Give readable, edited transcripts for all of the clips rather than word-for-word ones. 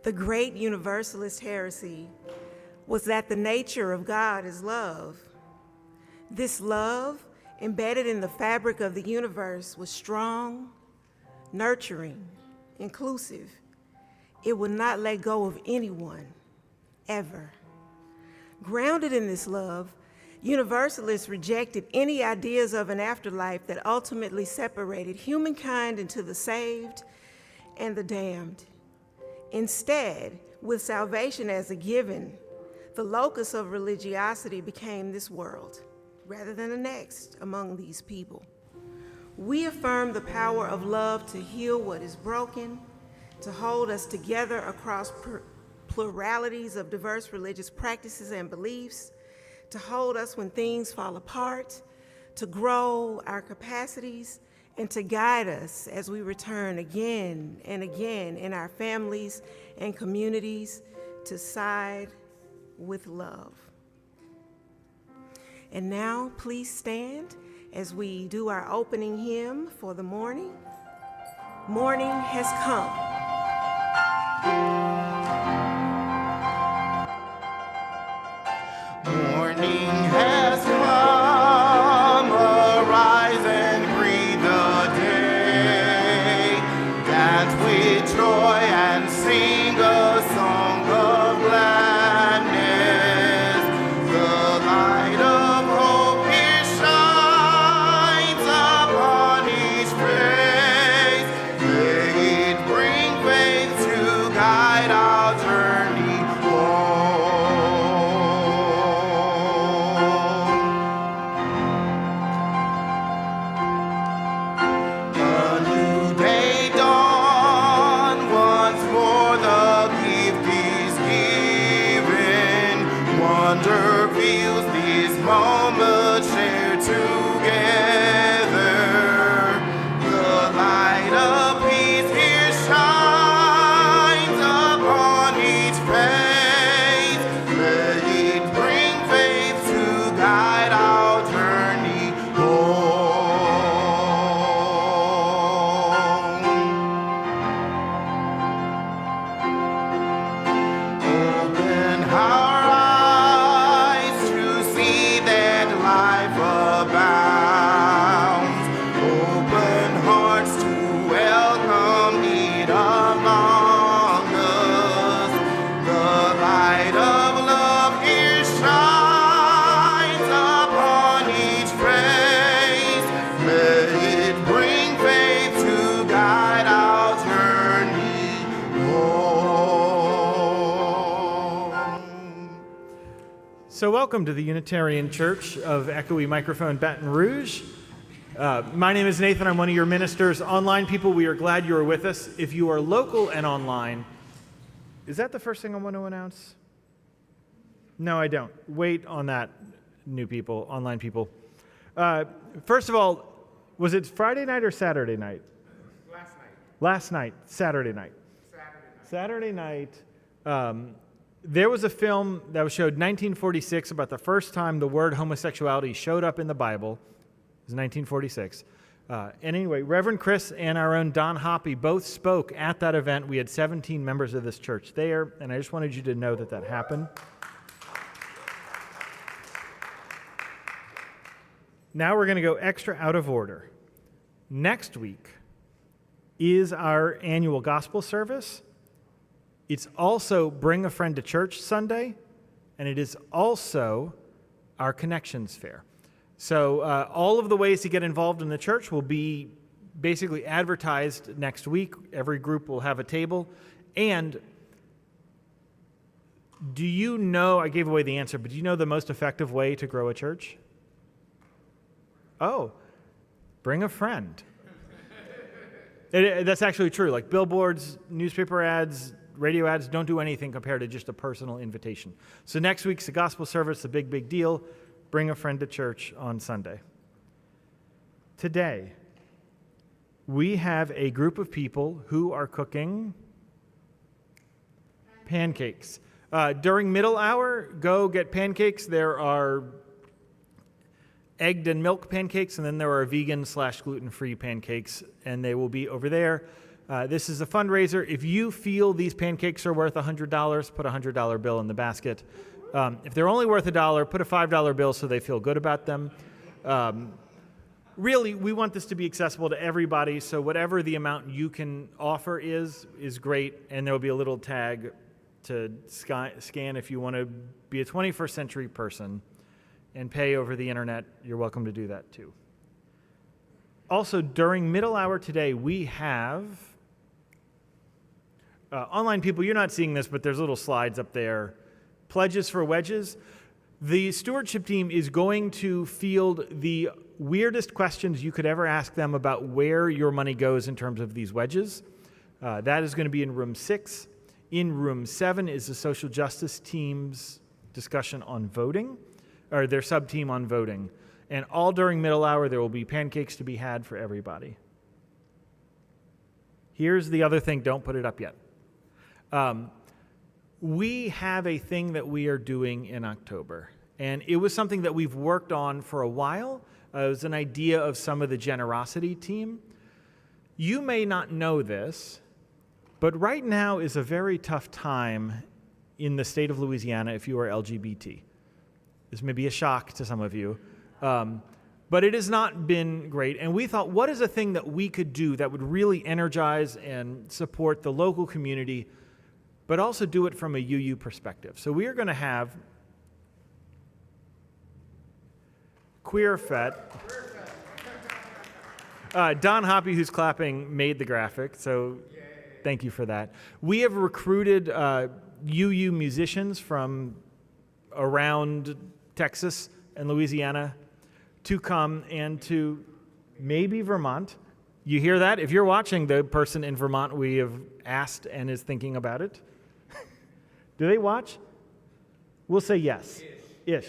The great universalist heresy was that the nature of God is love. This love, embedded in the fabric of the universe, was strong, nurturing, inclusive. It would not let go of anyone, ever. Grounded in this love, universalists rejected any ideas of an afterlife that ultimately separated humankind into the saved and the damned. Instead, with salvation as a given, the locus of religiosity became this world, rather than the next among these people. We affirm the power of love to heal what is broken, to hold us together across pluralities of diverse religious practices and beliefs, to hold us when things fall apart, to grow our capacities, and to guide us as we return again and again in our families and communities to side with love. And now, please stand as we do our opening hymn for the morning. Morning has come. Morning has come, arise and greet the day. Dance with joy and sing a song of gladness. The light of hope here shines upon each face. May it bring faith to guide our journey home. Wonder feels these moments shared together. The light of peace here shines upon each face. May it bring faith to guide our journey home. Open our life abounds. Open hearts to welcome it among us. The light of love here shines upon each face. May it bring faith to guide our journey home. So welcome to the Unitarian Church of Echoey Microphone Baton Rouge. My name is Nathan. I'm one of your ministers. Online people, we are glad you are with us. If you are local and online, is that the first thing I want to announce? No, I don't. Wait on that, new people, online people. First of all, was it Friday night or Saturday night? Last night, Saturday night. Saturday night. There was a film that was showed 1946 about the first time the word homosexuality showed up in the Bible. It was 1946. And anyway, Reverend Chris and our own Don Hoppy both spoke at that event. We had 17 members of this church there, and I just wanted you to know that that happened. Now we're going to go extra out of order. Next week is our annual gospel service. It's also Bring a Friend to Church Sunday, and it is also our Connections Fair. So all of the ways to get involved in the church will be basically advertised next week. Every group will have a table. And do you know, I gave away the answer, but do you know the most effective way to grow a church? Oh, bring a friend. That's actually true. Like billboards, newspaper ads, radio ads don't do anything compared to just a personal invitation. So next week's the gospel service, a big, big deal. Bring a friend to church on Sunday. Today, we have a group of people who are cooking pancakes. During middle hour, go get pancakes. There are egged and milk pancakes, and then there are vegan/gluten-free pancakes, and they will be over there. This is a fundraiser. If you feel these pancakes are worth $100, put a $100 bill in the basket. If they're only worth $1, put a $5 bill so they feel good about them. Really, we want this to be accessible to everybody, so whatever the amount you can offer is great, and there will be a little tag to scan if you want to be a 21st century person and pay over the internet. You're welcome to do that too. Also, during middle hour today, we have online people. You're not seeing this, but there's little slides up there. Pledges for wedges. The stewardship team is going to field the weirdest questions you could ever ask them about where your money goes in terms of these wedges. That is going to be in room 6. In room 7 is the social justice team's discussion on voting, or their sub-team on voting. And all during middle hour, there will be pancakes to be had for everybody. Here's the other thing. Don't put it up yet. We have a thing that we are doing in October, and it was something that we've worked on for a while. It was an idea of some of the generosity team. You may not know this, but right now is a very tough time in the state of Louisiana if you are LGBT. This may be a shock to some of you, but it has not been great. And we thought, what is a thing that we could do that would really energize and support the local community, but also do it from a UU perspective? So we are going to have Queer Fete. Don Hoppy, who's clapping, made the graphic, so thank you for that. We have recruited UU musicians from around Texas and Louisiana to come, and to maybe Vermont. You hear that? If you're watching, the person in Vermont, we have asked and is thinking about it. Do they watch? We'll say yes. Ish.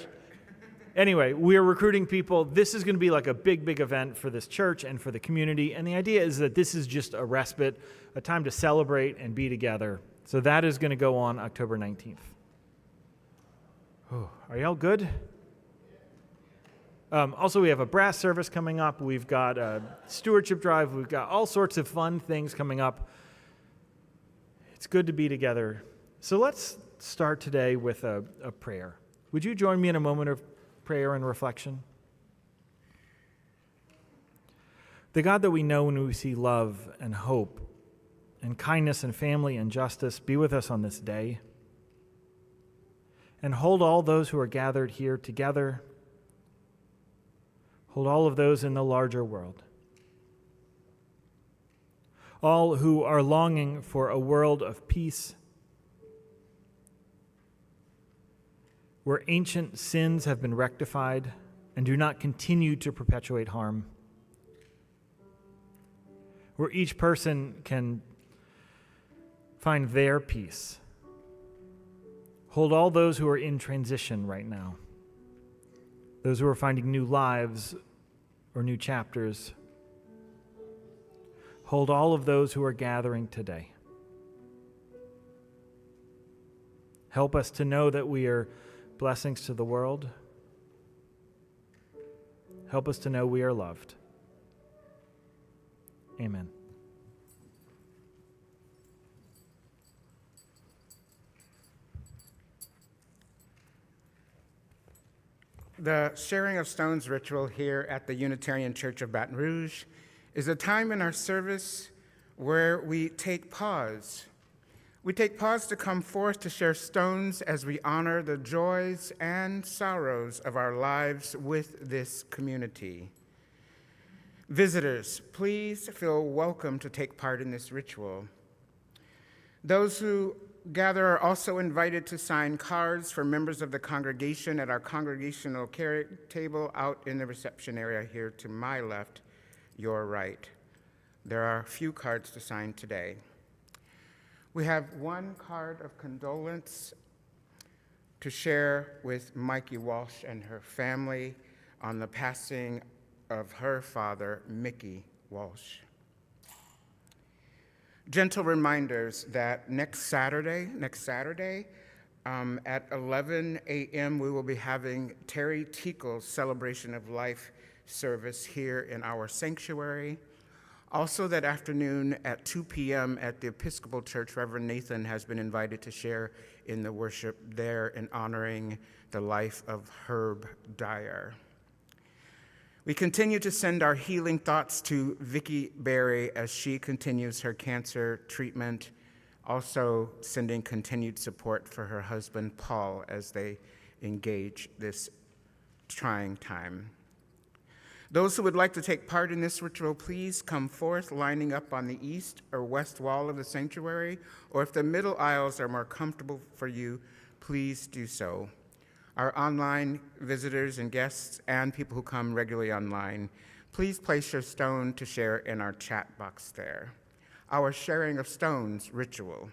Anyway, we're recruiting people. This is going to be like a big, big event for this church and for the community. And the idea is that this is just a respite, a time to celebrate and be together. So that is going to go on October 19th. Oh, are y'all good? Also, we have a brass service coming up. We've got a stewardship drive. We've got all sorts of fun things coming up. It's good to be together. So let's start today with a prayer. Would you join me in a moment of prayer and reflection? The God that we know when we see love and hope and kindness and family and justice, be with us on this day. And hold all those who are gathered here together. Hold all of those in the larger world. All who are longing for a world of peace, where ancient sins have been rectified and do not continue to perpetuate harm, where each person can find their peace. Hold all those who are in transition right now, those who are finding new lives or new chapters. Hold all of those who are gathering today. Help us to know that we are blessings to the world. Help us to know we are loved. Amen. The sharing of stones ritual here at the Unitarian Church of Baton Rouge is a time in our service where we take pause. We take pause to come forth to share stones as we honor the joys and sorrows of our lives with this community. Visitors, please feel welcome to take part in this ritual. Those who gather are also invited to sign cards for members of the congregation at our congregational care table out in the reception area here to my left, your right. There are a few cards to sign today. We have one card of condolence to share with Mikey Walsh and her family on the passing of her father, Mickey Walsh. Gentle reminders that next Saturday, at 11 a.m., we will be having Terry Teakle's Celebration of Life service here in our sanctuary. Also that afternoon at 2 p.m. at the Episcopal Church, Reverend Nathan has been invited to share in the worship there in honoring the life of Herb Dyer. We continue to send our healing thoughts to Vicki Berry as she continues her cancer treatment, also sending continued support for her husband, Paul, as they engage this trying time. Those who would like to take part in this ritual, please come forth, lining up on the east or west wall of the sanctuary, or if the middle aisles are more comfortable for you, please do so. Our online visitors and guests and people who come regularly online, please place your stone to share in our chat box there. Our sharing of stones ritual.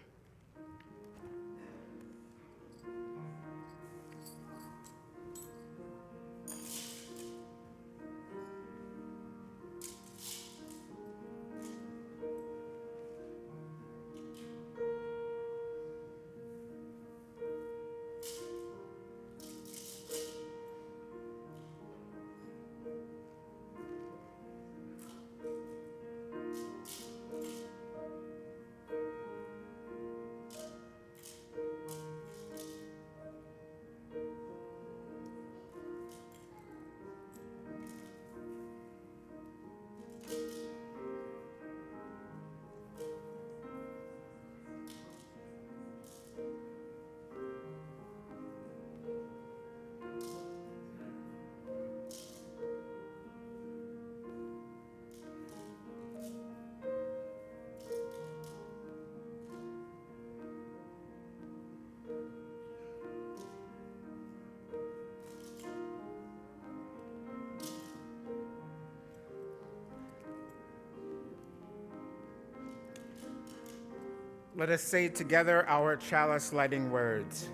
Let us say together our chalice lighting words.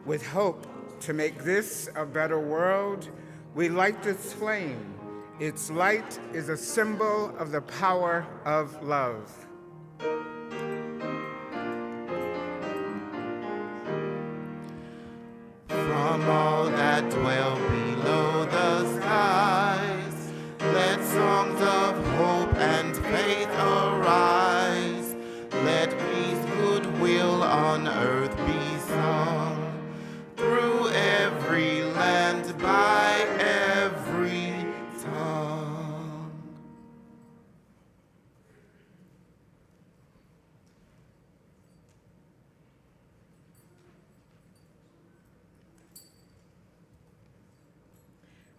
With hope to make this a better world, we light this flame. Its light is a symbol of the power of love. From all that dwell below the skies, let songs of hope and faith arise. Let peace, goodwill on earth be sung, through every land, by every tongue.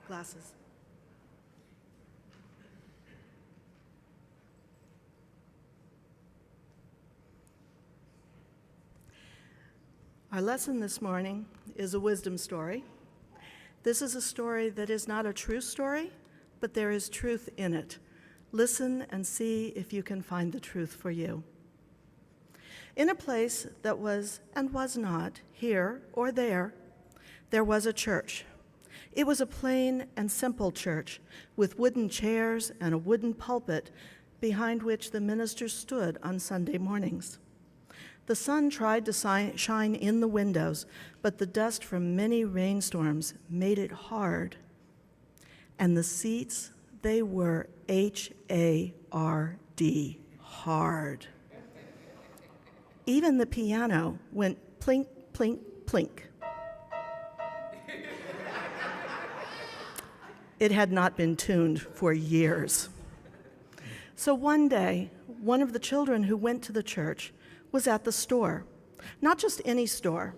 Glasses. Our lesson this morning is a wisdom story. This is a story that is not a true story, but there is truth in it. Listen and see if you can find the truth for you. In a place that was and was not here or there was a church. It was a plain and simple church with wooden chairs and a wooden pulpit behind which the minister stood on Sunday mornings. The sun tried to shine in the windows, but the dust from many rainstorms made it hard. And the seats, they were H-A-R-D, hard. Even the piano went plink, plink, plink. It had not been tuned for years. So one day, one of the children who went to the church was at the store. Not just any store,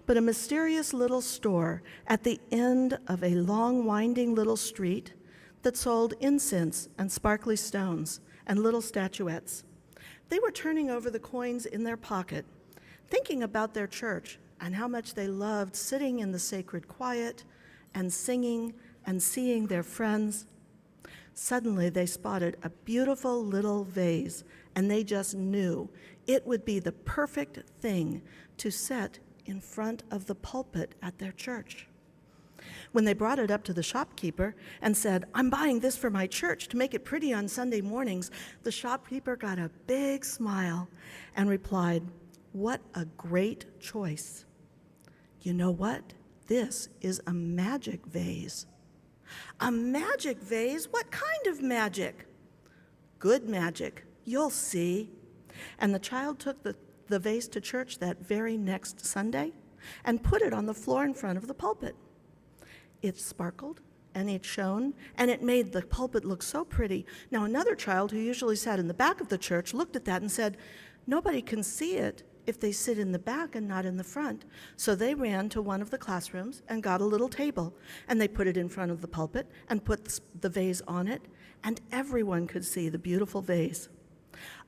but a mysterious little store at the end of a long, winding little street that sold incense and sparkly stones and little statuettes. They were turning over the coins in their pocket, thinking about their church and how much they loved sitting in the sacred quiet and singing and seeing their friends. Suddenly, they spotted a beautiful little vase, and they just knew it would be the perfect thing to set in front of the pulpit at their church. When they brought it up to the shopkeeper and said, "I'm buying this for my church to make it pretty on Sunday mornings," the shopkeeper got a big smile and replied, "What a great choice. You know what? This is a magic vase." "A magic vase? What kind of magic?" Good magic. You'll see. And the child took the vase to church that very next Sunday and put it on the floor in front of the pulpit. It sparkled and it shone, and it made the pulpit look so pretty. Now, another child who usually sat in the back of the church looked at that and said, nobody can see it if they sit in the back and not in the front. So they ran to one of the classrooms and got a little table, and they put it in front of the pulpit and put the vase on it, and everyone could see the beautiful vase.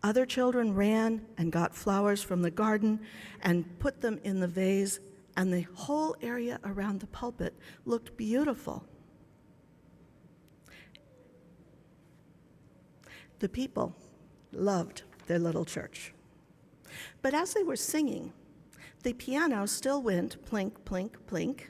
Other children ran and got flowers from the garden and put them in the vase, and the whole area around the pulpit looked beautiful. The people loved their little church. But as they were singing, the piano still went plink, plink, plink.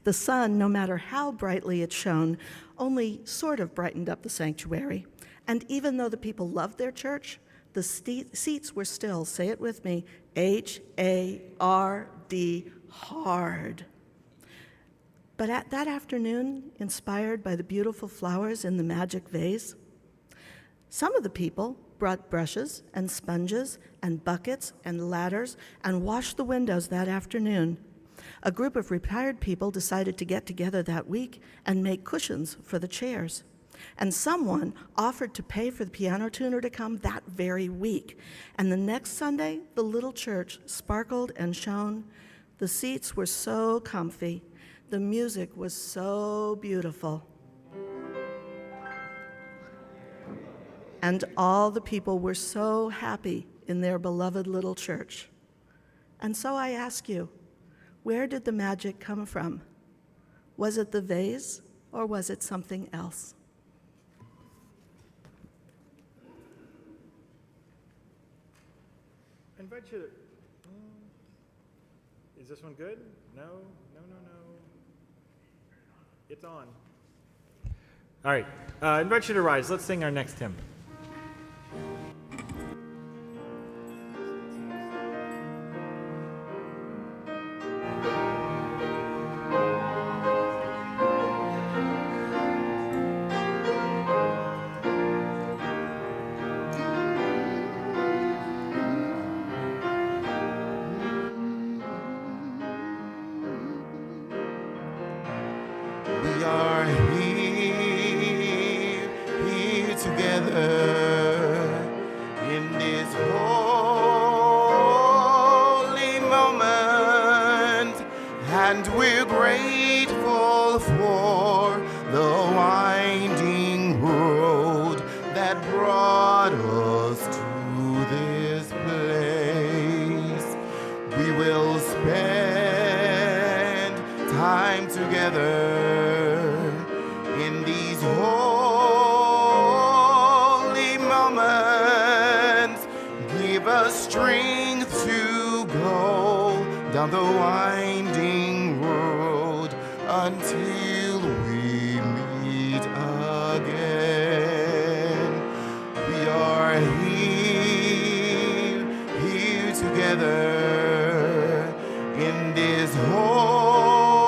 The sun, no matter how brightly it shone, only sort of brightened up the sanctuary. And even though the people loved their church, the seats were still, say it with me, H-A-R-D, hard. But that afternoon, inspired by the beautiful flowers in the magic vase, some of the people brought brushes and sponges and buckets and ladders and washed the windows that afternoon. A group of retired people decided to get together that week and make cushions for the chairs. And someone offered to pay for the piano tuner to come that very week. And the next Sunday, the little church sparkled and shone. The seats were so comfy. The music was so beautiful. And all the people were so happy in their beloved little church. And so I ask you, where did the magic come from? Was it the vase, or was it something else? I invite you to... Is this one good? No. It's on. All right. I invite you to rise. Let's sing our next hymn. We are here together in this holy moment, and we're grateful for the winding road that brought us to this place. We will spend time together in these holy moments. Give us strength to go down the winding road until we meet again. We are here together in this holy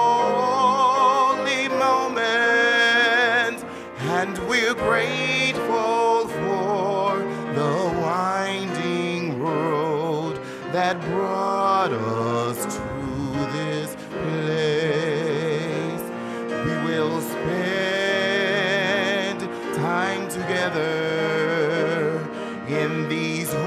moment, and we're grateful for the winding road that brought us to this place. We will spend time together in these holy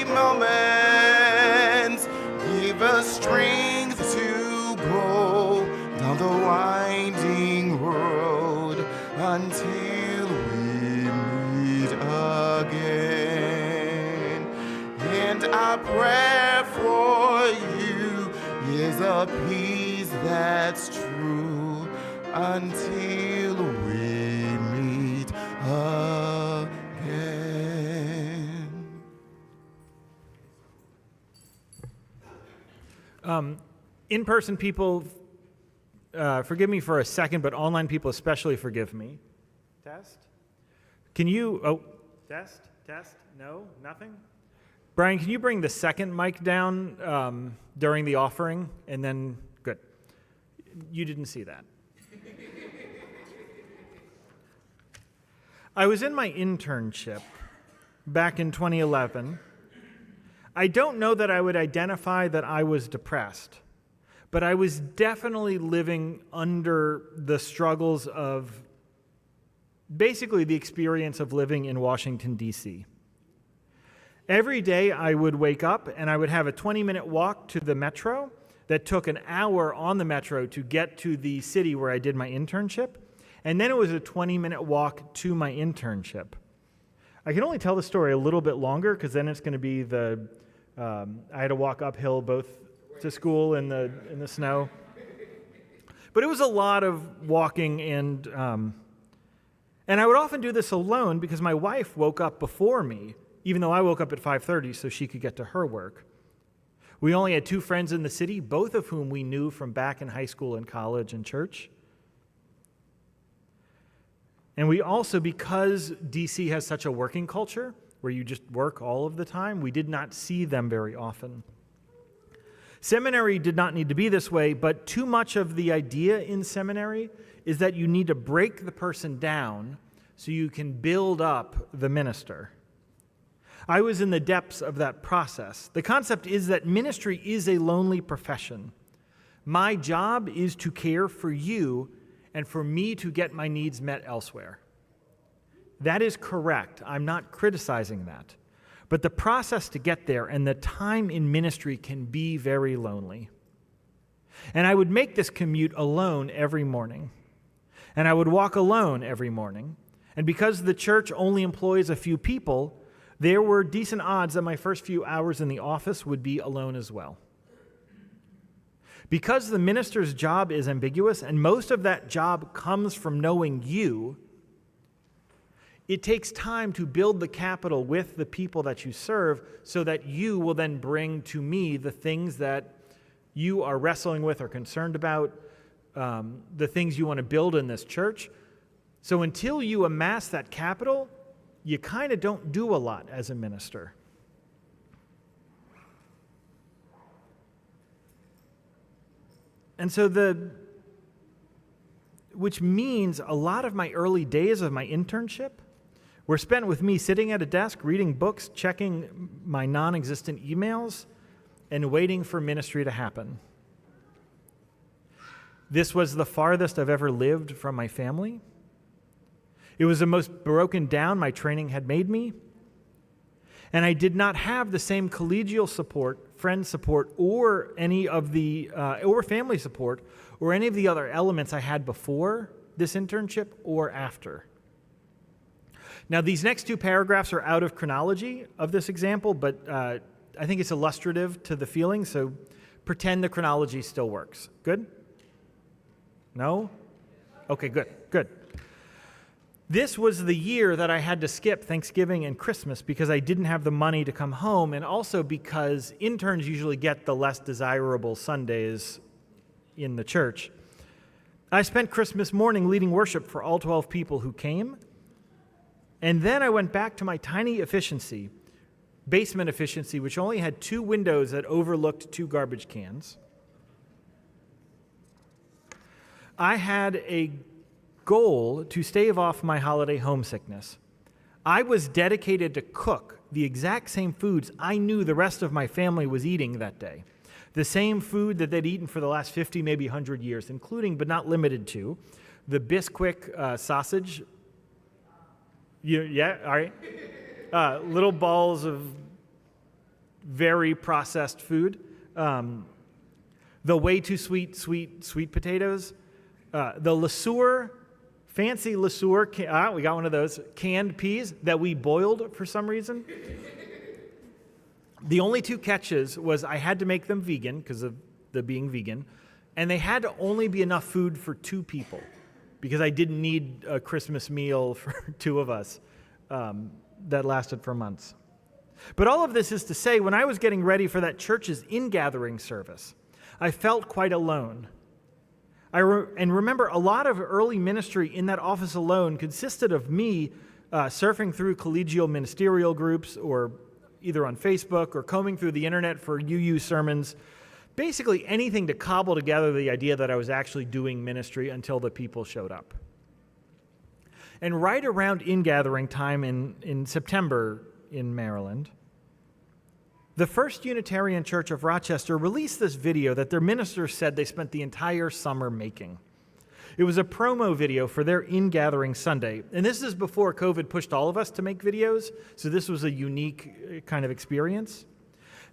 moments. Give us strength to go down the winding road until we meet again. And our prayer for you is a peace that's true until we meet again. In-person people, forgive me for a second, but online people especially forgive me. Test? Can you, test? No? Nothing? Brian, can you bring the second mic down during the offering? And then, good. You didn't see that. I was in my internship back in 2011. I don't know that I would identify that I was depressed, but I was definitely living under the struggles of basically the experience of living in Washington, D.C. Every day I would wake up and I would have a 20-minute walk to the metro that took an hour on the metro to get to the city where I did my internship, and then it was a 20-minute walk to my internship. I can only tell the story a little bit longer because then it's going to be I had to walk uphill both to school in the snow. But it was a lot of walking, and I would often do this alone because my wife woke up before me, even though I woke up at 5:30 so she could get to her work. We only had 2 friends in the city, both of whom we knew from back in high school and college and church. And we also, because DC has such a working culture, where you just work all of the time, we did not see them very often. Seminary did not need to be this way, but too much of the idea in seminary is that you need to break the person down so you can build up the minister. I was in the depths of that process. The concept is that ministry is a lonely profession. My job is to care for you and for me to get my needs met elsewhere. That is correct. I'm not criticizing that. But the process to get there and the time in ministry can be very lonely. And I would make this commute alone every morning. And I would walk alone every morning. And because the church only employs a few people, there were decent odds that my first few hours in the office would be alone as well. Because the minister's job is ambiguous, and most of that job comes from knowing you, it takes time to build the capital with the people that you serve so that you will then bring to me the things that you are wrestling with or concerned about, the things you want to build in this church. So until you amass that capital, you kind of don't do a lot as a minister. And so which means a lot of my early days of my internship were spent with me sitting at a desk, reading books, checking my non-existent emails, and waiting for ministry to happen. This was the farthest I've ever lived from my family. It was the most broken down my training had made me. And I did not have the same collegial support, friend support, or any of the or family support, or any of the other elements I had before this internship or after. Now, these next 2 paragraphs are out of chronology of this example, but I think it's illustrative to the feeling, so pretend the chronology still works. Good? No? Okay, good. This was the year that I had to skip Thanksgiving and Christmas because I didn't have the money to come home, and also because interns usually get the less desirable Sundays in the church. I spent Christmas morning leading worship for all 12 people who came, and then I went back to my tiny basement efficiency, which only had 2 windows that overlooked 2 garbage cans. I had a goal to stave off my holiday homesickness. I was dedicated to cook the exact same foods I knew the rest of my family was eating that day. The same food that they'd eaten for the last 50, maybe 100 years, including but not limited to the Bisquick sausage. Yeah, all right. Little balls of very processed food. The way too sweet potatoes. The LeSueur, fancy LeSueur, we got one of those, canned peas that we boiled for some reason. The only 2 catches was I had to make them vegan because of the being vegan, and they had to only be enough food for 2 people because I didn't need a Christmas meal for 2 of us that lasted for months. But all of this is to say, when I was getting ready for that church's ingathering service, I felt quite alone. And remember, a lot of early ministry in that office alone consisted of me surfing through collegial ministerial groups or either on Facebook or combing through the internet for UU sermons, basically anything to cobble together the idea that I was actually doing ministry until the people showed up. And right around ingathering time in September in Maryland, the First Unitarian Church of Rochester released this video that their minister said they spent the entire summer making. It was a promo video for their Ingathering Sunday. And this is before COVID pushed all of us to make videos, so this was a unique kind of experience.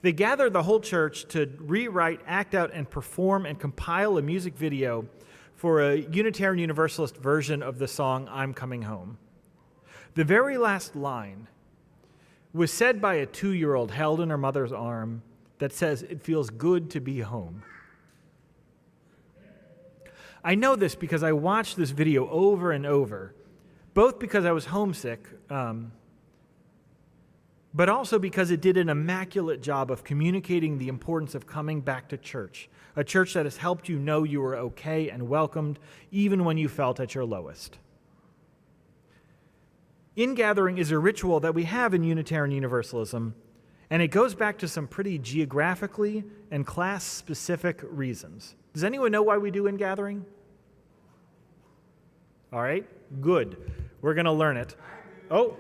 They gathered the whole church to rewrite, act out, and perform and compile a music video for a Unitarian Universalist version of the song, I'm Coming Home. The very last line was said by a 2-year-old held in her mother's arm that says, "It feels good to be home." I know this because I watched this video over and over, both because I was homesick, but also because it did an immaculate job of communicating the importance of coming back to church, a church that has helped you know you were okay and welcomed, even when you felt at your lowest. Ingathering is a ritual that we have in Unitarian Universalism, and it goes back to some pretty geographically and class-specific reasons. Does anyone know why we do ingathering? All right, good. We're going to learn it. Oh.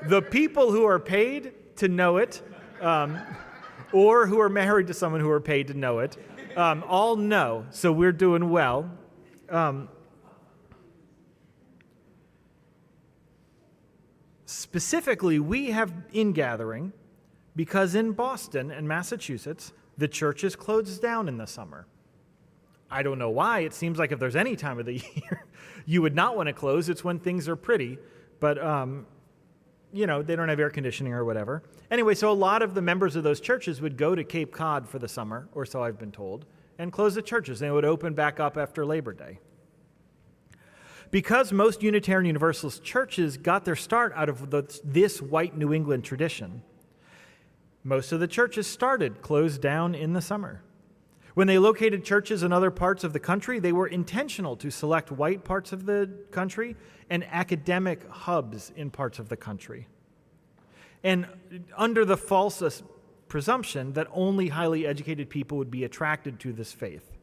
The people who are paid to know it, or who are married to someone who are paid to know it, all know, so we're doing well. Specifically, we have ingathering because in Boston and Massachusetts, the church is closed down in the summer. I don't know why. It seems like if there's any time of the year you would not want to close, it's when things are pretty. But, they don't have air conditioning or whatever. Anyway, so a lot of the members of those churches would go to Cape Cod for the summer, or so I've been told, and close the churches. They would open back up after Labor Day. Because most Unitarian Universalist churches got their start out of this white New England tradition, most of the churches started closed down in the summer. When they located churches in other parts of the country, they were intentional to select white parts of the country and academic hubs in parts of the country. And under the false presumption that only highly educated people would be attracted to this faith.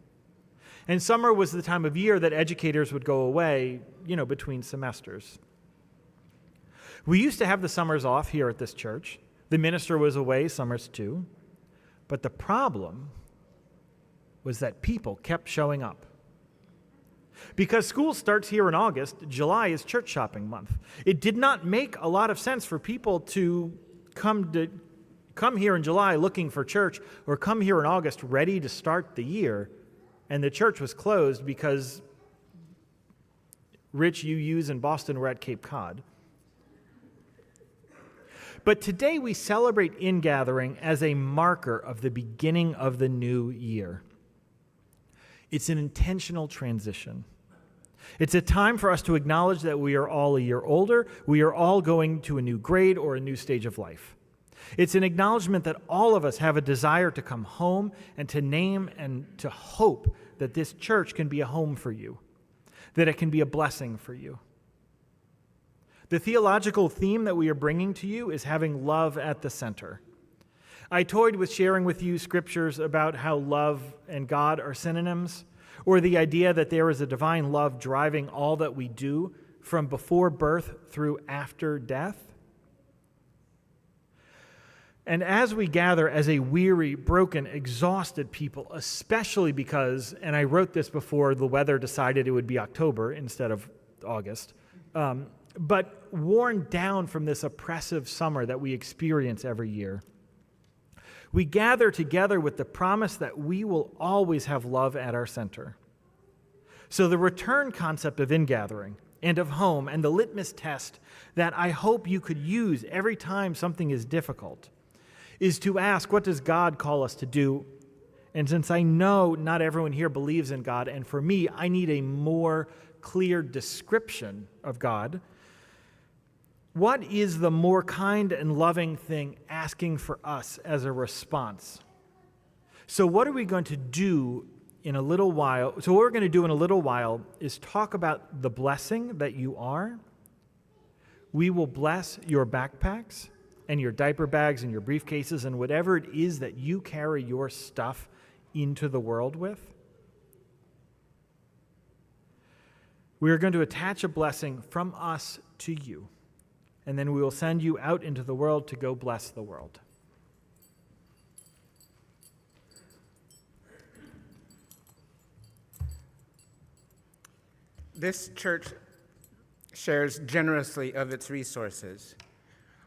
And summer was the time of year that educators would go away, between semesters. We used to have the summers off here at this church. The minister was away summers too. But the problem was that people kept showing up. Because school starts here in August, July is church shopping month. It did not make a lot of sense for people to come here in July looking for church or come here in August ready to start the year, and the church was closed because rich UUs in Boston were at Cape Cod. But today we celebrate ingathering as a marker of the beginning of the new year. It's an intentional transition. It's a time for us to acknowledge that we are all a year older, we are all going to a new grade or a new stage of life. It's an acknowledgement that all of us have a desire to come home and to name and to hope that this church can be a home for you, that it can be a blessing for you. The theological theme that we are bringing to you is having love at the center. I toyed with sharing with you scriptures about how love and God are synonyms, or the idea that there is a divine love driving all that we do from before birth through after death. And as we gather as a weary, broken, exhausted people, especially because, and I wrote this before the weather decided it would be October instead of August, but worn down from this oppressive summer that we experience every year, we gather together with the promise that we will always have love at our center. So the return concept of ingathering and of home and the litmus test that I hope you could use every time something is difficult is to ask, what does God call us to do? And since I know not everyone here believes in God, and for me, I need a more clear description of God, what is the more kind and loving thing asking for us as a response? So what are we going to do in a little while? So what we're going to do in a little while is talk about the blessing that you are. We will bless your backpacks and your diaper bags and your briefcases and whatever it is that you carry your stuff into the world with. We are going to attach a blessing from us to you, and then we will send you out into the world to go bless the world. This church shares generously of its resources.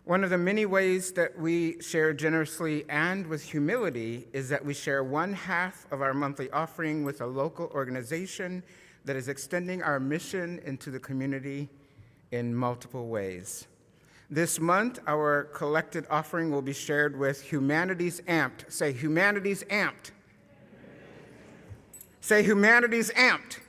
One of the many ways that we share generously and with humility is that we share 1/2 of our monthly offering with a local organization that is extending our mission into the community in multiple ways. This month, our collected offering will be shared with Humanities Amped. Say, Humanities Amped. Say, Humanities Amped.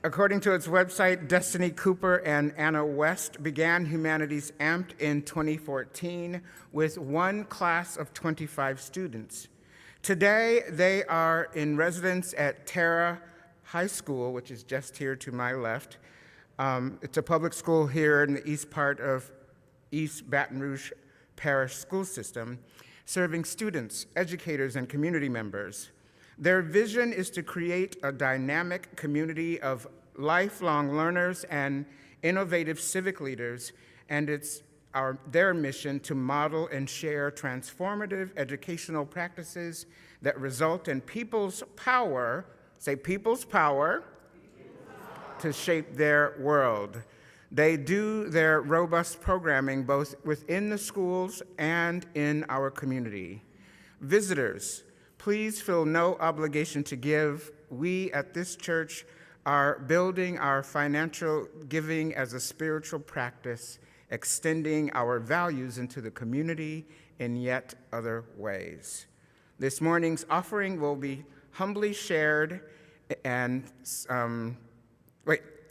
According to its website, Destiny Cooper and Anna West began Humanities Amped in 2014 with one class of 25 students. Today, they are in residence at Terra High School, which is just here to my left. It's a public school here in the east part of East Baton Rouge Parish School System, serving students, educators, and community members. Their vision is to create a dynamic community of lifelong learners and innovative civic leaders, and it's their mission to model and share transformative educational practices that result in people's power, say people's power, to shape their world. They do their robust programming both within the schools and in our community. Visitors, please feel no obligation to give. We at this church are building our financial giving as a spiritual practice, extending our values into the community in yet other ways. This morning's offering will be humbly shared and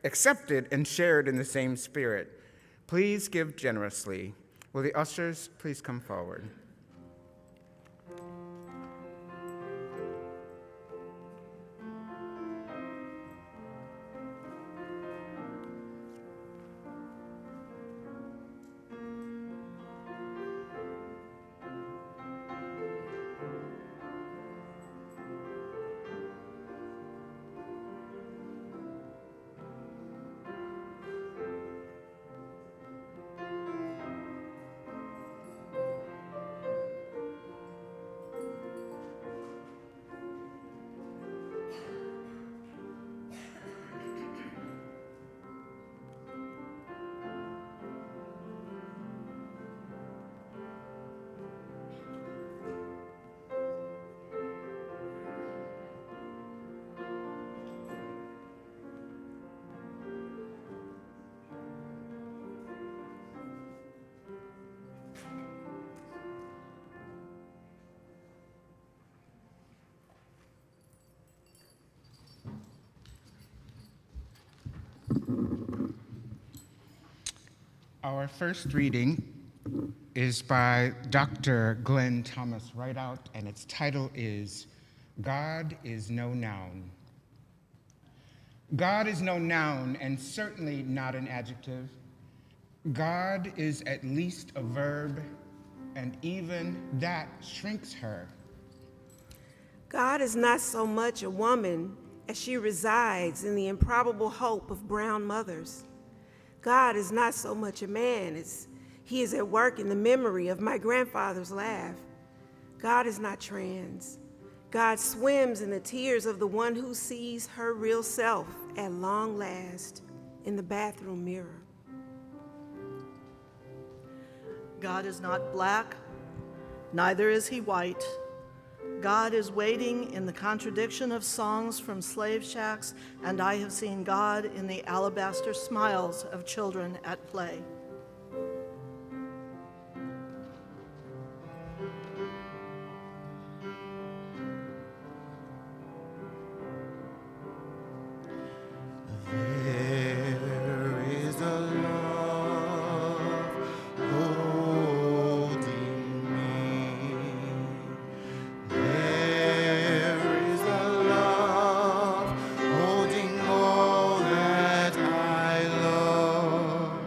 accepted and shared in the same spirit. Please give generously. Will the ushers please come forward? Our first reading is by Dr. Glenn Thomas Rideout, and its title is God is No Noun. God is no noun, and certainly not an adjective. God is at least a verb, and even that shrinks her. God is not so much a woman as she resides in the improbable hope of brown mothers. God is not so much a man as he is at work in the memory of my grandfather's laugh. God is not trans. God swims in the tears of the one who sees her real self at long last in the bathroom mirror. God is not black, neither is he white. God is waiting in the contradiction of songs from slave shacks, and I have seen God in the alabaster smiles of children at play. There is a love holding me. There is a love holding all that I love.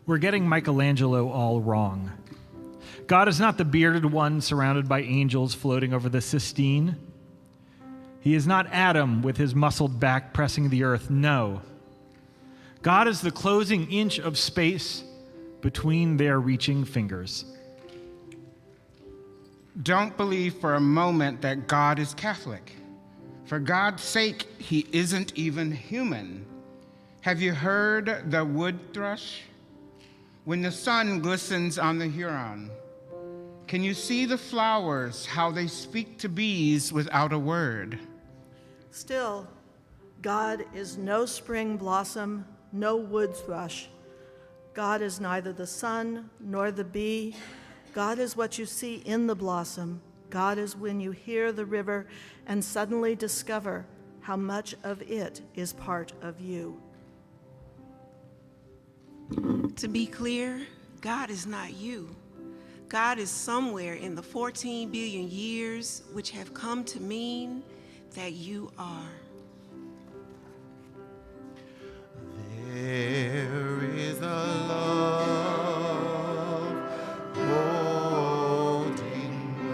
We're getting Michelangelo all wrong. God is not the bearded one surrounded by angels floating over the Sistine. He is not Adam with his muscled back pressing the earth. No. God is the closing inch of space between their reaching fingers. Don't believe for a moment that God is Catholic. For God's sake, he isn't even human. Have you heard the wood thrush? When the sun glistens on the Huron, can you see the flowers, how they speak to bees without a word? Still, God is no spring blossom, no wood thrush. God is neither the sun nor the bee. God is what you see in the blossom. God is when you hear the river and suddenly discover how much of it is part of you. To be clear, God is not you. God is somewhere in the 14 billion years which have come to mean that you are. There is a love holding me.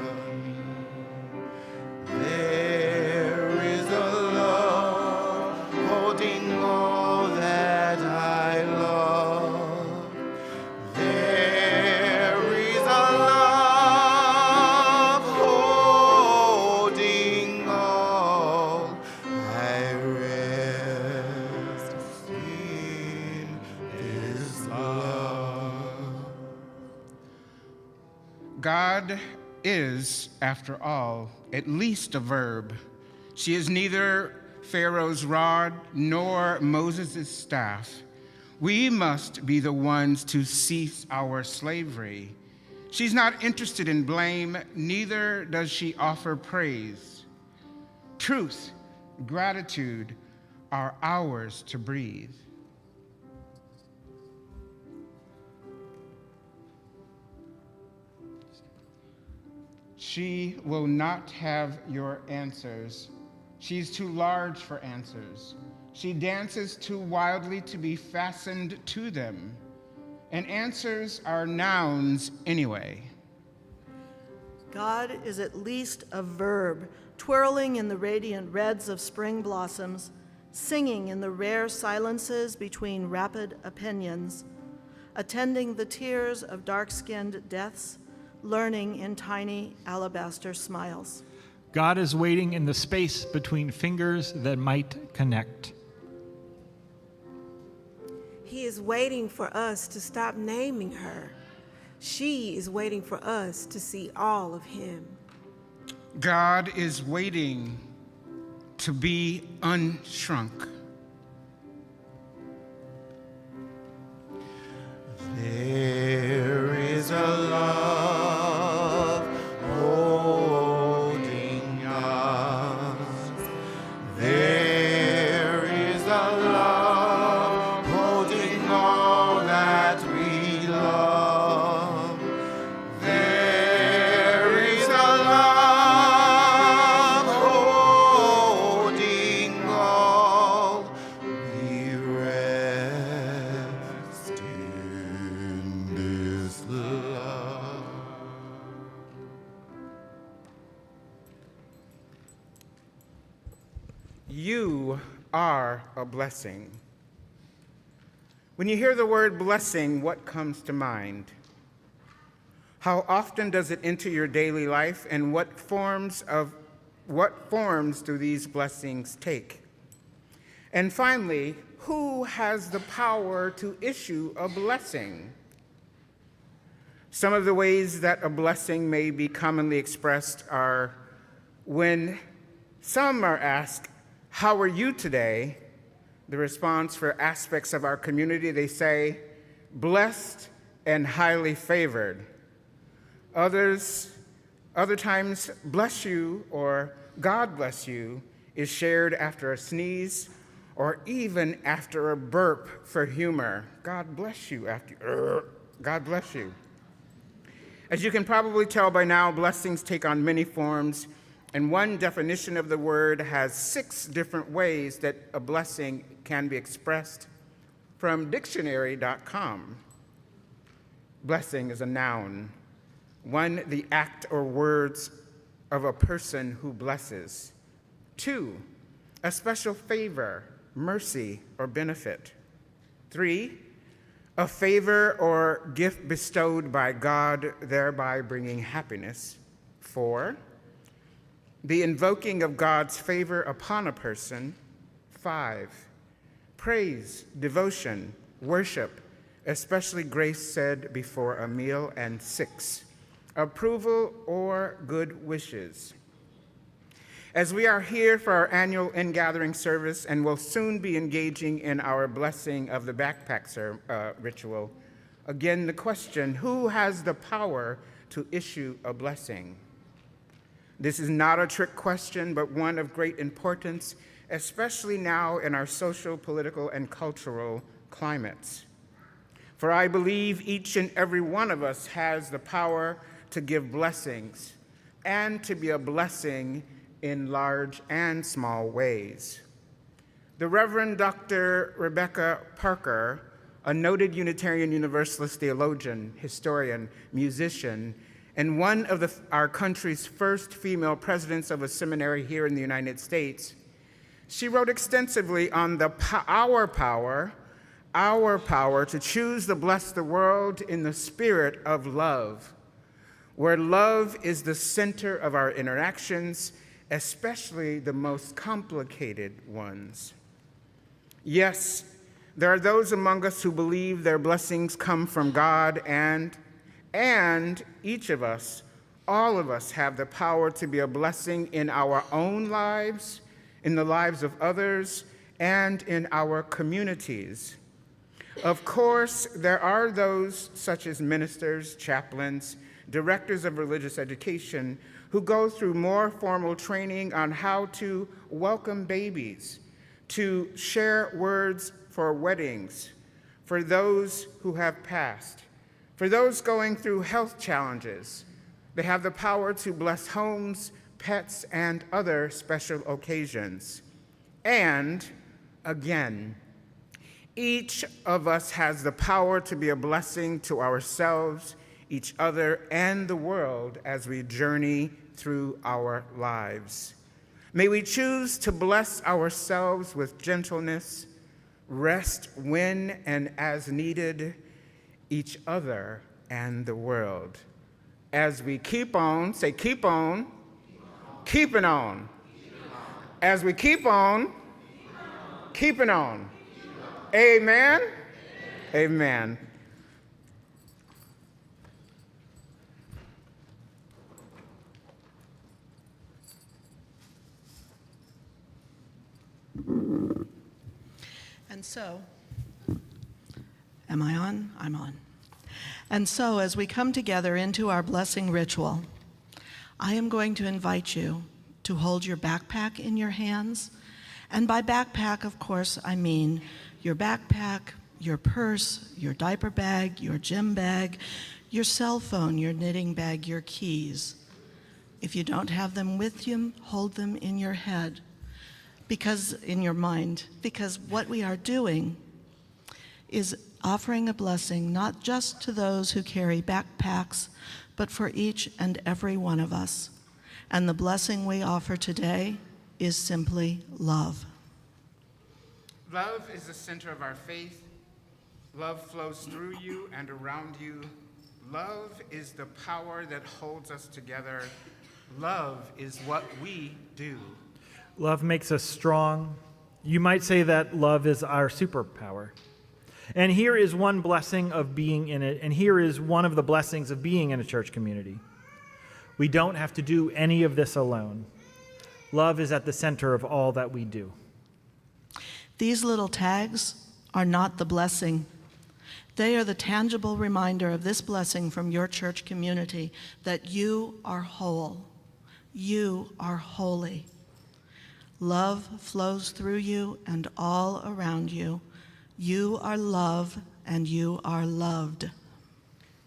There is a love holding all that I love. There is a love holding all I rest in this love. God is, after all, at least a verb. She is neither Pharaoh's rod nor Moses' staff. We must be the ones to cease our slavery. She's not interested in blame, neither does she offer praise. Truth, gratitude are ours to breathe. She will not have your answers. She's too large for answers. She dances too wildly to be fastened to them. And answers are nouns anyway. God is at least a verb, twirling in the radiant reds of spring blossoms, singing in the rare silences between rapid opinions, attending the tears of dark-skinned deaths, learning in tiny alabaster smiles. God is waiting in the space between fingers that might connect. He is waiting for us to stop naming her. She is waiting for us to see all of him. God is waiting to be unshrunk. There is a love holding us. There is a love holding all that we love. There is a love holding all we rest in this love. You are a blessing. When you hear the word blessing, what comes to mind? How often does it enter your daily life, and what forms do these blessings take? And finally, who has the power to issue a blessing? Some of the ways that a blessing may be commonly expressed are when some are asked, "How are you today?" The response for aspects of our community, they say, "Blessed and highly favored." Other times, "Bless you" or "God bless you" is shared after a sneeze or even after a burp for humor. God bless you after, God bless you. As you can probably tell by now, blessings take on many forms, and one definition of the word has 6 different ways that a blessing can be expressed from dictionary.com. Blessing is a noun. One, the act or words of a person who blesses. Two, a special favor, mercy, or benefit. Three, a favor or gift bestowed by God, thereby bringing happiness. Four, the invoking of God's favor upon a person. Five, praise, devotion, worship, especially grace said before a meal. And six, approval or good wishes. As we are here for our annual ingathering service and will soon be engaging in our blessing of the backpack ritual, again the question, who has the power to issue a blessing? This is not a trick question, but one of great importance, especially now in our social, political, and cultural climates. For I believe each and every one of us has the power to give blessings and to be a blessing in large and small ways. The Reverend Dr. Rebecca Parker, a noted Unitarian Universalist theologian, historian, musician, and one of our country's first female presidents of a seminary here in the United States, she wrote extensively on our power to choose to bless the world in the spirit of love, where love is the center of our interactions, especially the most complicated ones. Yes, there are those among us who believe their blessings come from God, and each of us, all of us, have the power to be a blessing in our own lives, in the lives of others, and in our communities. Of course, there are those such as ministers, chaplains, directors of religious education who go through more formal training on how to welcome babies, to share words for weddings, for those who have passed, for those going through health challenges. They have the power to bless homes, pets, and other special occasions. And again, each of us has the power to be a blessing to ourselves, each other, and the world as we journey through our lives. May we choose to bless ourselves with gentleness, rest when and as needed, each other and the world. As we keep on, say keep on, keeping on. As we keep on, keeping on. Amen. Amen. And so, am I on? I'm on. And so, as we come together into our blessing ritual, I am going to invite you to hold your backpack in your hands. And by backpack, of course, I mean your backpack, your purse, your diaper bag, your gym bag, your cell phone, your knitting bag, your keys. If you don't have them with you, hold them in your head. In your mind, because what we are doing is offering a blessing not just to those who carry backpacks, but for each and every one of us. And the blessing we offer today is simply love. Love is the center of our faith. Love flows through you and around you. Love is the power that holds us together. Love is what we do. Love makes us strong. You might say that love is our superpower. And here is one blessing of being in it, and here is one of the blessings of being in a church community. We don't have to do any of this alone. Love is at the center of all that we do. These little tags are not the blessing. They are the tangible reminder of this blessing from your church community that you are whole. You are holy. Love flows through you and all around you. You are love and you are loved.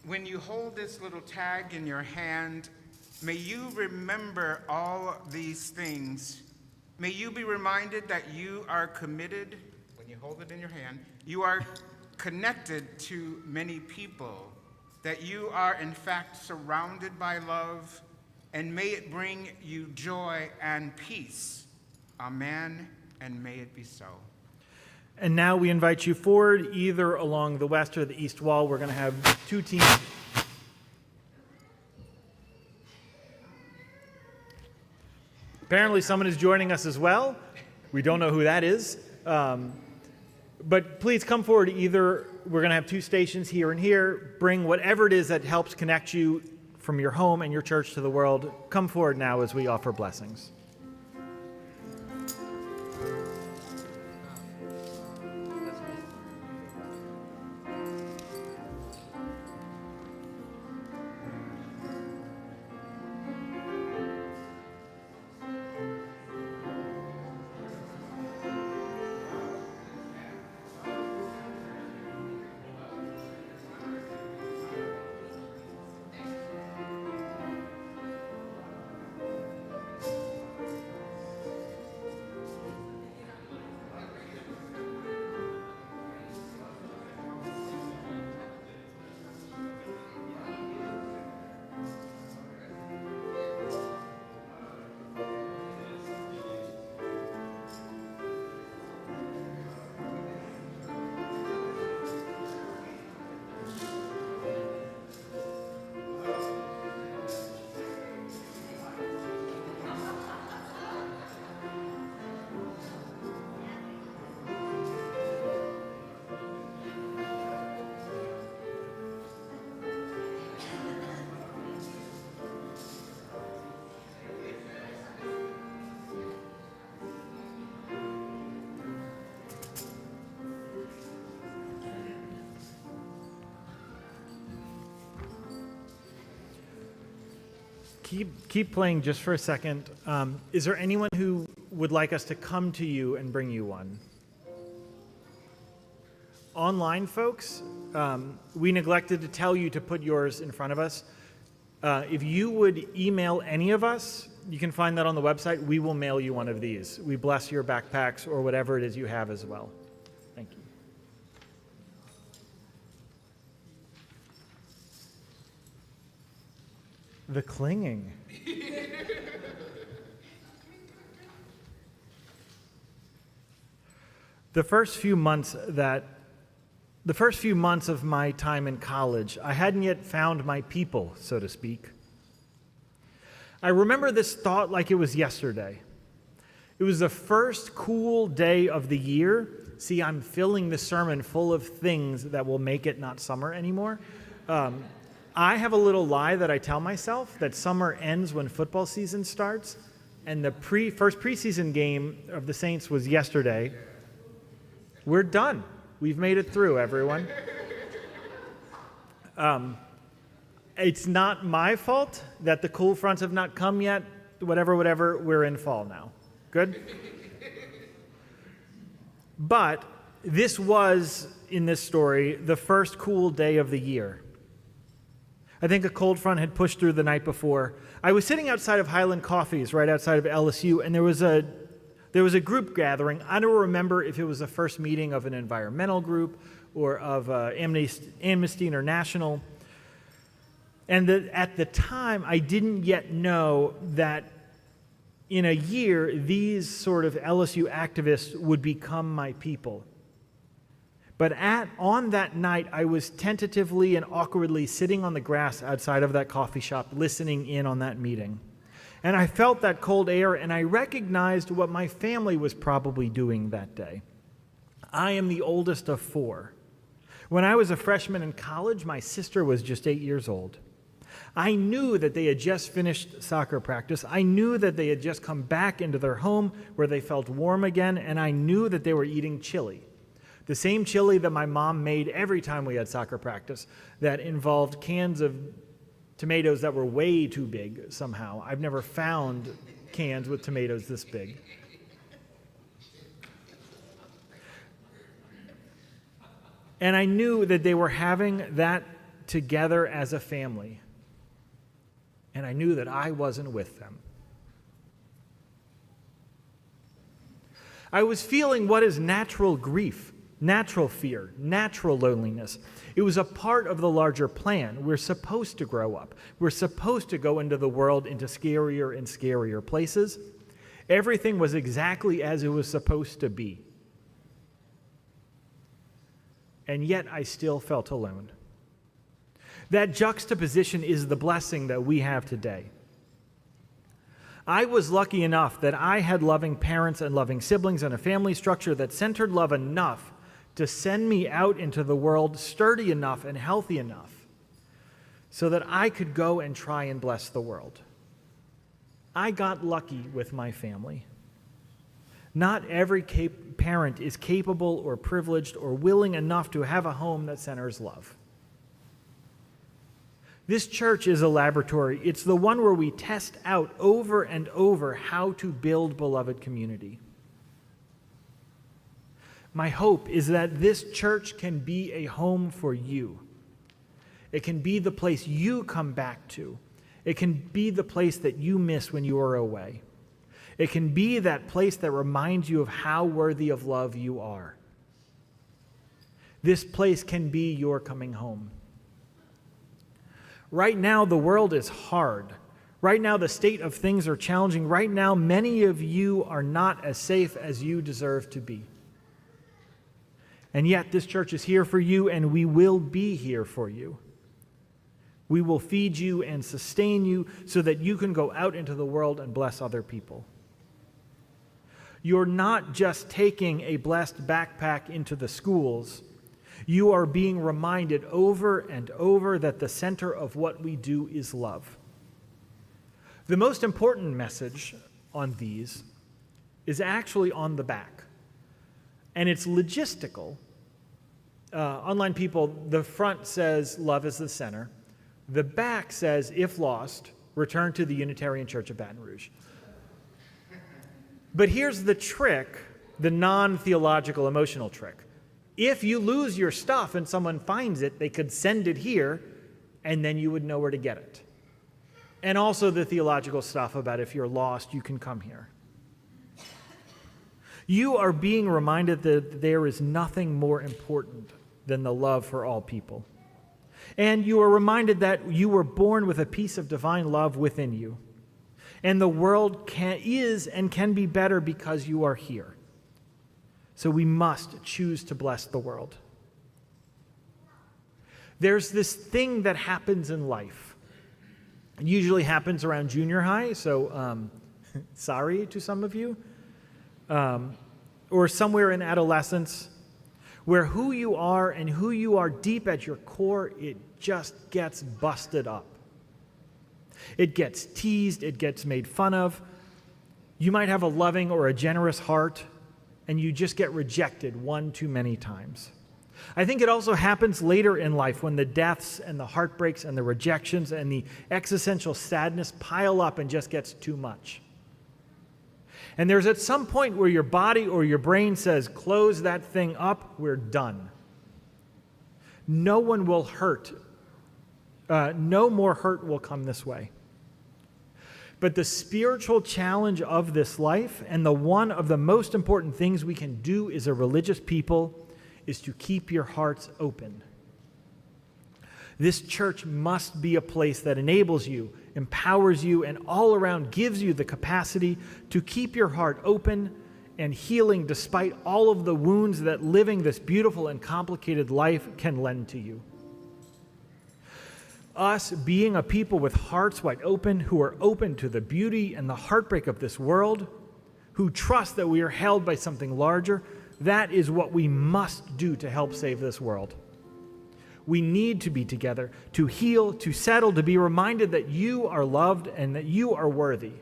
When you hold this little tag in your hand, may you remember all these things. May you be reminded that you are committed, when you hold it in your hand, you are connected to many people. that you are in fact surrounded by love, and may it bring you joy and peace. Amen, and may it be so. And now we invite you forward, either along the west or the east wall. We're going to have two teams. Apparently someone is joining us as well. We don't know who that is. But please come forward. Either we're going to have two stations here and here. Bring whatever it is that helps connect you from your home and your church to the world. Come forward now as we offer blessings. Keep playing just for a second. Is there anyone who would like us to come to you and bring you one? Online folks, we neglected to tell you to put yours in front of us. If you would email any of us, you can find that on the website. We will mail you one of these. We bless your backpacks or whatever it is you have as well. Thank you. The clinging. The first few months of my time in college, I hadn't yet found my people, so to speak. I remember this thought like it was yesterday. It was the first cool day of the year. See, I'm filling the sermon full of things that will make it not summer anymore. I have a little lie that I tell myself that summer ends when football season starts, and the first preseason game of the Saints was yesterday. We're done. We've made it through, everyone. It's not my fault that the cool fronts have not come yet. Whatever, we're in fall now. Good? But this was, in this story, the first cool day of the year. I think a cold front had pushed through the night before. I was sitting outside of Highland Coffees, right outside of LSU, and there was a group gathering. I don't remember if it was the first meeting of an environmental group or of Amnesty International. And at the time, I didn't yet know that in a year, these sort of LSU activists would become my people. But on that night, I was tentatively and awkwardly sitting on the grass outside of that coffee shop, listening in on that meeting. And I felt that cold air, and I recognized what my family was probably doing that day. I am the oldest of 4. When I was a freshman in college, my sister was just 8 years old. I knew that they had just finished soccer practice. I knew that they had just come back into their home where they felt warm again, and I knew that they were eating chili. The same chili that my mom made every time we had soccer practice that involved cans of tomatoes that were way too big somehow. I've never found cans with tomatoes this big. And I knew that they were having that together as a family. And I knew that I wasn't with them. I was feeling what is natural grief. natural fear, natural loneliness. It was a part of the larger plan. We're supposed to grow up. We're supposed to go into the world, into scarier and scarier places. Everything was exactly as it was supposed to be. And yet I still felt alone. That juxtaposition is the blessing that we have today. I was lucky enough that I had loving parents and loving siblings and a family structure that centered love enough to send me out into the world sturdy enough and healthy enough so that I could go and try and bless the world. I got lucky with my family. Not every parent is capable or privileged or willing enough to have a home that centers love. This church is a laboratory. It's the one where we test out over and over how to build beloved community. My hope is that this church can be a home for you. It can be the place you come back to. It can be the place that you miss when you are away. It can be that place that reminds you of how worthy of love you are. This place can be your coming home. Right now, the world is hard. Right now, the state of things are challenging. Right now, many of you are not as safe as you deserve to be. And yet, this church is here for you, and we will be here for you. We will feed you and sustain you so that you can go out into the world and bless other people. You're not just taking a blessed backpack into the schools. You are being reminded over and over that the center of what we do is love. The most important message on these is actually on the back, and it's logistical. Online people, the front says love is the center. The back says, if lost, return to the Unitarian Church of Baton Rouge. But here's the trick, the non-theological emotional trick. If you lose your stuff and someone finds it, they could send it here, and then you would know where to get it. And also the theological stuff about if you're lost, you can come here. You are being reminded that there is nothing more important than the love for all people. And you are reminded that you were born with a piece of divine love within you. And the world is and can be better because you are here. So we must choose to bless the world. There's this thing that happens in life. It usually happens around junior high, so sorry to some of you. Or somewhere in adolescence, where who you are and who you are deep at your core, it just gets busted up. It gets teased, it gets made fun of. You might have a loving or a generous heart, and you just get rejected one too many times. I think it also happens later in life when the deaths and the heartbreaks and the rejections and the existential sadness pile up and just gets too much. And there's at some point where your body or your brain says, close that thing up, we're done. No one will hurt. No more hurt will come this way. But the spiritual challenge of this life, and the one of the most important things we can do as a religious people, is to keep your hearts open. This church must be a place that enables you, empowers you, and all around gives you the capacity to keep your heart open and healing despite all of the wounds that living this beautiful and complicated life can lend to you. Us being a people with hearts wide open, who are open to the beauty and the heartbreak of this world, who trust that we are held by something larger, that is what we must do to help save this world. We need to be together, to heal, to settle, to be reminded that you are loved and that you are worthy.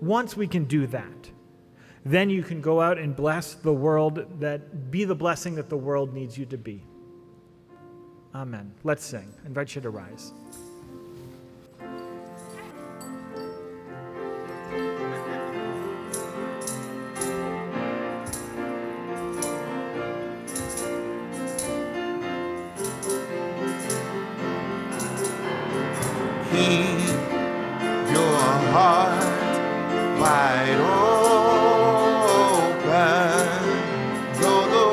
Once we can do that, then you can go out and bless the world, be the blessing that the world needs you to be. Amen. Let's sing. I invite you to rise. Keep your heart wide open, though the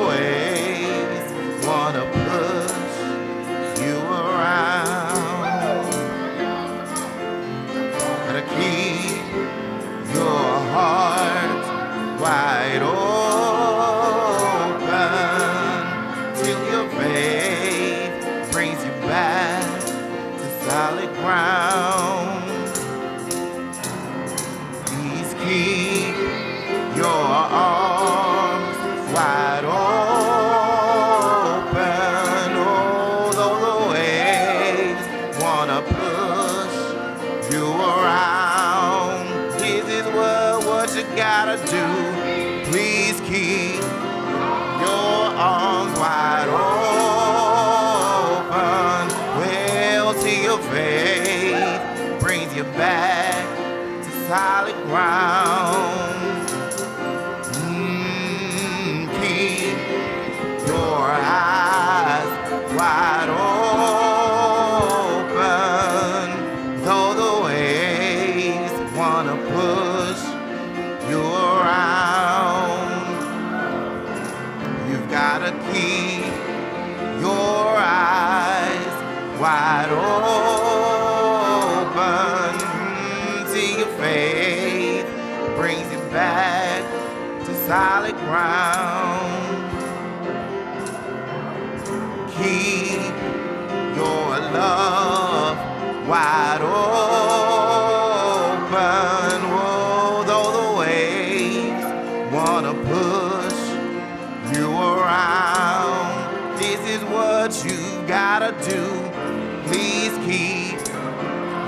solid ground. Please keep your arms wide open. Although the waves wanna push you around, this is what you gotta do. Please keep your arms wide open. Well, till your faith brings you back to solid ground. Keep your eyes wide open. Though the waves wanna push you around, you've gotta keep your eyes wide open till your faith brings you back to solid ground. Keep your love wide open. Although the waves wanna push you around, this is what you gotta do. Please keep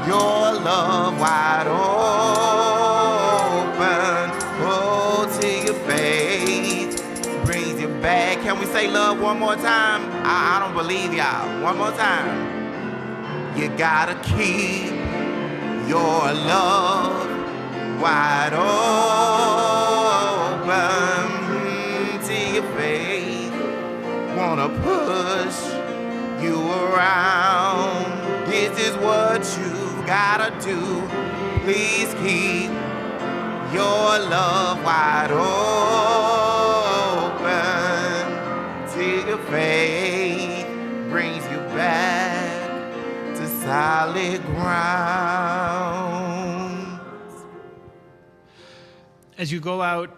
your love wide open. Oh, till your faith brings you back. Can we say love one more time? I don't believe y'all. One more time. You gotta keep your love wide open till your faith wanna push you around. This is what you gotta do. Please keep your love wide open till your faith brings you back to solid ground. As you go out,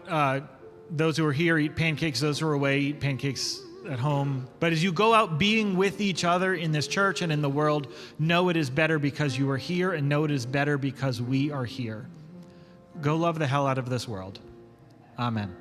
those who are here eat pancakes, those who are away eat pancakes at home. But as you go out being with each other in this church and in the world, know it is better because you are here, and know it is better because we are here. Go love the hell out of this world. Amen.